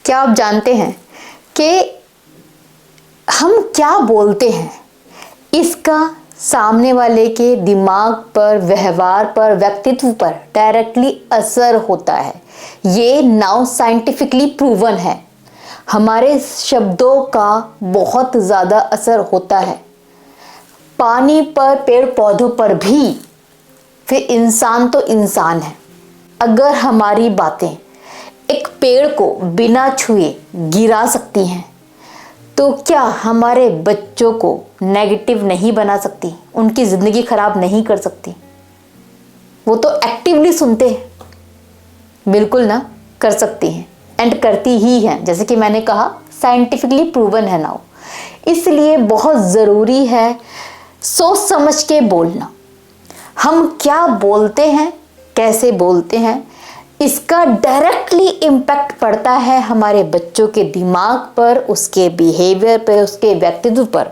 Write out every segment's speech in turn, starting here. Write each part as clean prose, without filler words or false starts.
क्या आप जानते हैं कि हम क्या बोलते हैं इसका सामने वाले के दिमाग पर, व्यवहार पर, व्यक्तित्व पर डायरेक्टली असर होता है। ये नाउ साइंटिफिकली प्रूवन है। हमारे शब्दों का बहुत ज़्यादा असर होता है, पानी पर, पेड़ पौधों पर भी, फिर इंसान तो इंसान है। अगर हमारी बातें एक पेड़ को बिना छुए गिरा सकती हैं तो क्या हमारे बच्चों को नेगेटिव नहीं बना सकती, उनकी ज़िंदगी खराब नहीं कर सकती? वो तो एक्टिवली सुनते हैं। बिल्कुल ना, कर सकती हैं एंड करती ही हैं। जैसे कि मैंने कहा, साइंटिफिकली प्रूवन है नाउ। इसलिए बहुत ज़रूरी है सोच समझ के बोलना। हम क्या बोलते हैं, कैसे बोलते हैं, इसका डायरेक्टली इम्पैक्ट पड़ता है हमारे बच्चों के दिमाग पर, उसके बिहेवियर पर, उसके व्यक्तित्व पर।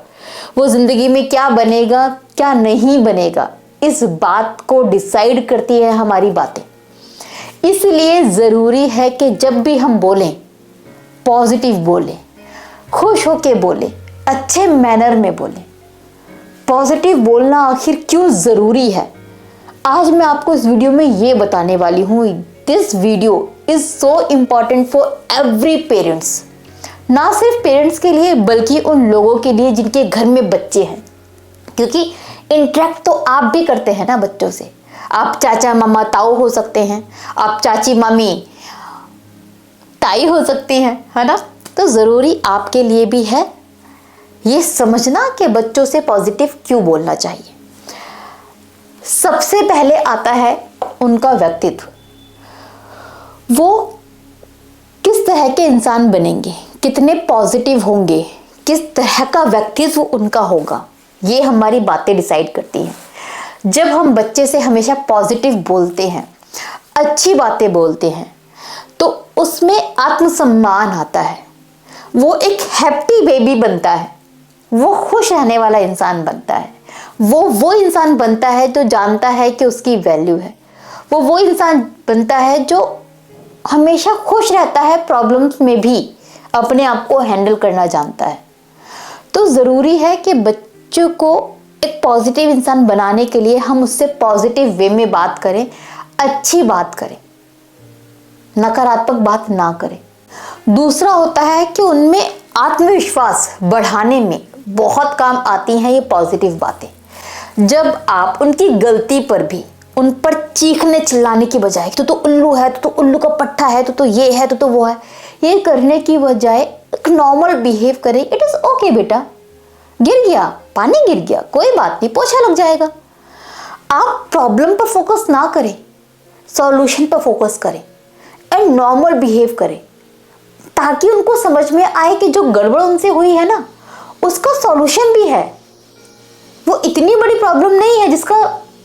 वो ज़िंदगी में क्या बनेगा, क्या नहीं बनेगा, इस बात को डिसाइड करती है हमारी बातें। इसलिए ज़रूरी है कि जब भी हम बोलें, पॉजिटिव बोलें, खुश होके बोलें, अच्छे मैनर में बोलें। पॉजिटिव बोलना आखिर क्यों ज़रूरी है, आज मैं आपको इस वीडियो में ये बताने वाली हूँ। This video is so important for every parents. ना सिर्फ पेरेंट्स के लिए बल्कि उन लोगों के लिए जिनके घर में बच्चे हैं, क्योंकि इंटरेक्ट तो आप भी करते हैं ना बच्चों से। आप चाचा मामा ताऊ हो सकते हैं, आप चाची मामी ताई हो सकती हैं, है ना। तो ज़रूरी आपके लिए भी है ये समझना कि बच्चों से पॉजिटिव क्यों बोलना चाहिए। सबसे पहले आता है उनका व्यक्तित्व। वो किस तरह के इंसान बनेंगे, कितने पॉजिटिव होंगे, किस तरह का व्यक्तित्व उनका होगा, ये हमारी बातें डिसाइड करती हैं। जब हम बच्चे से हमेशा पॉजिटिव बोलते हैं, अच्छी बातें बोलते हैं, तो उसमें आत्मसम्मान आता है। वो एक हैप्पी बेबी बनता है, वो खुश रहने वाला इंसान बनता है। वो इंसान बनता है जो जानता है कि उसकी वैल्यू है। वो इंसान बनता है जो हमेशा खुश रहता है, प्रॉब्लम्स में भी अपने आप को हैंडल करना जानता है। तो ज़रूरी है कि बच्चों को एक पॉजिटिव इंसान बनाने के लिए हम उससे पॉजिटिव वे में बात करें, अच्छी बात करें, नकारात्मक बात ना करें। दूसरा होता है कि उनमें आत्मविश्वास बढ़ाने में बहुत काम आती हैं ये पॉजिटिव बातें। जब आप उनकी गलती पर भी उन पर चीखने चिल्लाने की बजाय तो उल्लू है, तो उल्लू का पट्टा है, तो ये है, तो वो है, ये करने की बजाय एक नॉर्मल बिहेव करें। इट इज़ ओके बेटा, गिर गया, पानी गिर गया, कोई बात नहीं, पोछा लग जाएगा। आप प्रॉब्लम पर फोकस ना करें, सॉल्यूशन पर फोकस करें एंड नॉर्मल बिहेव करें, ताकि उनको समझ में आए कि जो गड़बड़ उनसे हुई है ना, उसका सॉल्यूशन भी है। वो इतनी बड़ी प्रॉब्लम नहीं है जिसका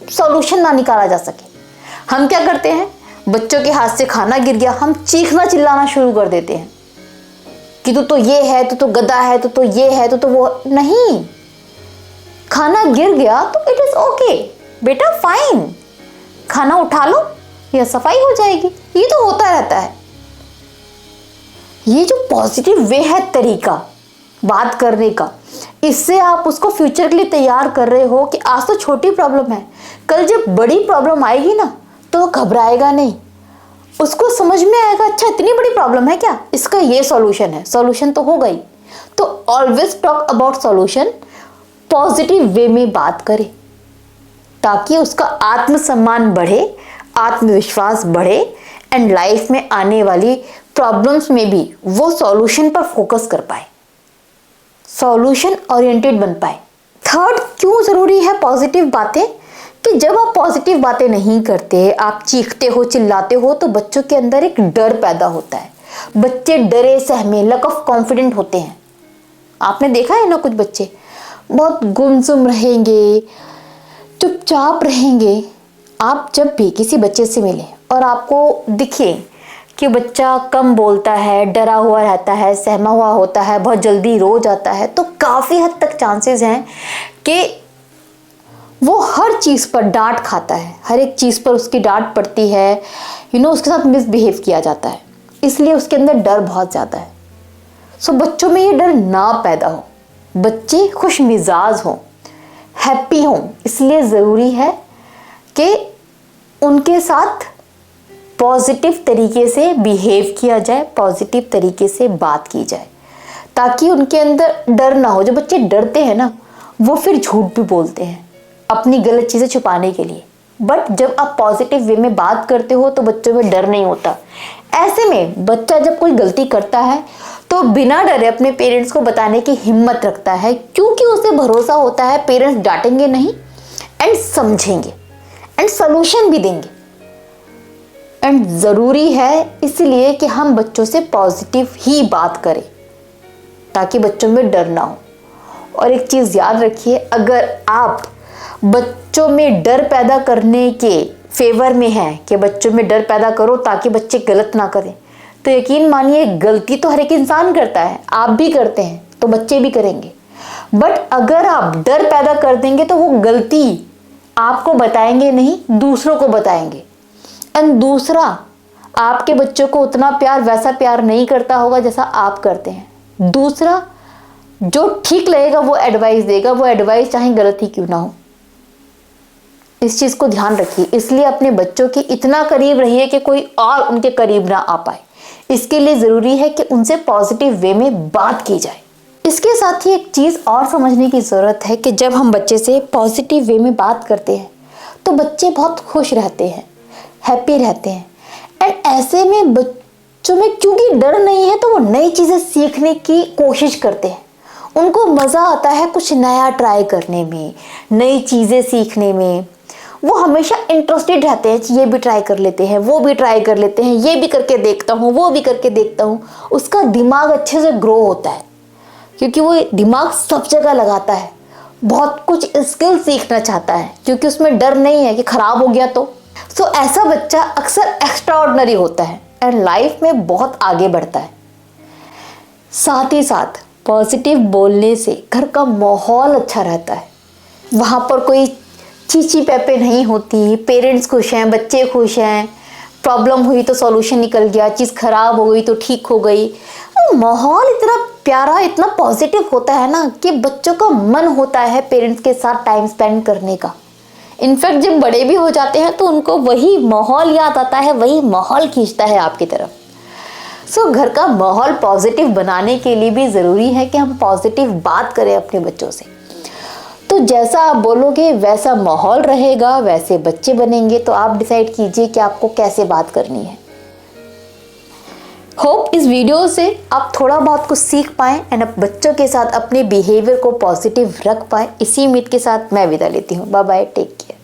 सॉल्यूशन ना निकाला जा सके। हम क्या करते हैं, बच्चों के हाथ से खाना गिर गया, हम चीखना चिल्लाना शुरू कर देते हैं कि तो ये है, तो गधा है, तो ये है, तो वो नहीं। खाना गिर गया तो इट इज ओके बेटा, फाइन, खाना उठा लो या सफाई हो जाएगी। ये तो होता रहता है। ये जो पॉजिटिव वे है तरीका बात करने का, इससे आप उसको फ्यूचर के लिए तैयार कर रहे हो कि आज तो छोटी प्रॉब्लम है, कल जब बड़ी प्रॉब्लम आएगी ना तो वो घबराएगा नहीं। उसको समझ में आएगा, अच्छा इतनी बड़ी प्रॉब्लम है क्या, इसका ये सॉल्यूशन है, सॉल्यूशन तो होगा ही। तो always talk about solution, positive way में बात करें, ताकि उसका आत्मसम्मान बढ़े, आत्मविश्वास बढ़े एंड लाइफ में आने वाली प्रॉब्लम्स में भी वो सॉल्यूशन पर फोकस कर पाए, सॉल्यूशन ओरिएंटेड बन पाए। थर्ड, क्यों ज़रूरी है पॉजिटिव बातें, कि जब आप पॉजिटिव बातें नहीं करते, आप चीखते हो, चिल्लाते हो, तो बच्चों के अंदर एक डर पैदा होता है। बच्चे डरे सहमे, लैक ऑफ कॉन्फिडेंट होते हैं। आपने देखा है ना, कुछ बच्चे बहुत गुमसुम रहेंगे, चुपचाप रहेंगे। आप जब भी किसी बच्चे से मिले और आपको दिखे कि बच्चा कम बोलता है, डरा हुआ रहता है, सहमा हुआ होता है, बहुत जल्दी रो जाता है, तो काफ़ी हद तक चांसेस हैं कि वो हर चीज़ पर डांट खाता है, हर एक चीज़ पर उसकी डांट पड़ती है, उसके साथ मिसबिहेव किया जाता है। इसलिए उसके अंदर डर बहुत ज़्यादा है। सो बच्चों में ये डर ना पैदा हो, बच्चे खुश मिजाज हों, हैप्पी हों। इसलिए ज़रूरी है कि उनके साथ पॉजिटिव तरीके से बिहेव किया जाए, पॉजिटिव तरीके से बात की जाए, ताकि उनके अंदर डर ना हो। जो बच्चे डरते हैं ना, वो फिर झूठ भी बोलते हैं अपनी गलत चीज़ें छुपाने के लिए। बट जब आप पॉजिटिव वे में बात करते हो तो बच्चों में डर नहीं होता। ऐसे में बच्चा जब कोई गलती करता है तो बिना डरे अपने पेरेंट्स को बताने की हिम्मत रखता है, क्योंकि उसे भरोसा होता है पेरेंट्स डांटेंगे नहीं एंड समझेंगे एंड सोल्यूशन भी देंगे। एंड ज़रूरी है इसलिए कि हम बच्चों से पॉजिटिव ही बात करें ताकि बच्चों में डर ना हो। और एक चीज़ याद रखिए, अगर आप बच्चों में डर पैदा करने के फेवर में हैं कि बच्चों में डर पैदा करो ताकि बच्चे गलत ना करें, तो यकीन मानिए गलती तो हर एक इंसान करता है, आप भी करते हैं तो बच्चे भी करेंगे। बट अगर आप डर पैदा कर देंगे तो वो गलती आपको बताएंगे नहीं, दूसरों को बताएंगे। एंड दूसरा आपके बच्चों को उतना प्यार, वैसा प्यार नहीं करता होगा जैसा आप करते हैं। दूसरा जो ठीक लगेगा वो एडवाइस देगा, वो एडवाइस चाहे गलत ही क्यों ना हो। इस चीज़ को ध्यान रखिए। इसलिए अपने बच्चों के इतना करीब रहिए कि कोई और उनके करीब ना आ पाए। इसके लिए ज़रूरी है कि उनसे पॉजिटिव वे में बात की जाए। इसके साथ ही एक चीज़ और समझने की ज़रूरत है कि जब हम बच्चे से पॉजिटिव वे में बात करते हैं तो बच्चे बहुत खुश रहते हैं, हैप्पी रहते हैं। एंड ऐसे में बच्चों में क्योंकि डर नहीं है तो वो नई चीज़ें सीखने की कोशिश करते हैं। उनको मज़ा आता है कुछ नया ट्राई करने में, नई चीज़ें सीखने में। वो हमेशा इंटरेस्टेड रहते हैं, ये भी ट्राई कर लेते हैं, वो भी ट्राई कर लेते हैं, ये भी करके देखता हूँ, वो भी करके देखता हूँ। उसका दिमाग अच्छे से ग्रो होता है क्योंकि वो दिमाग सब जगह लगाता है, बहुत कुछ स्किल सीखना चाहता है क्योंकि उसमें डर नहीं है कि ख़राब हो गया तो। सो ऐसा बच्चा अक्सर एक्स्ट्राऑर्डिनरी होता है एंड लाइफ में बहुत आगे बढ़ता है। साथ ही साथ पॉजिटिव बोलने से घर का माहौल अच्छा रहता है। वहाँ पर कोई चीची पैपे नहीं होती, पेरेंट्स खुश हैं, बच्चे खुश हैं, प्रॉब्लम हुई तो सॉल्यूशन निकल गया, चीज़ ख़राब हो गई तो ठीक हो गई। तो माहौल इतना प्यारा, इतना पॉजिटिव होता है ना कि बच्चों का मन होता है पेरेंट्स के साथ टाइम स्पेंड करने का। इनफैक्ट जब बड़े भी हो जाते हैं तो उनको वही माहौल याद आता है, वही माहौल खींचता है आपकी तरफ। सो घर का माहौल पॉजिटिव बनाने के लिए भी ज़रूरी है कि हम पॉजिटिव बात करें अपने बच्चों से। तो जैसा आप बोलोगे वैसा माहौल रहेगा, वैसे बच्चे बनेंगे। तो आप डिसाइड कीजिए कि आपको कैसे बात करनी है। होप इस वीडियो से आप थोड़ा बहुत कुछ सीख पाएँ एंड बच्चों के साथ अपने बिहेवियर को पॉजिटिव रख पाएँ। इसी उम्मीद के साथ मैं विदा लेती हूँ। Bye bye, take care.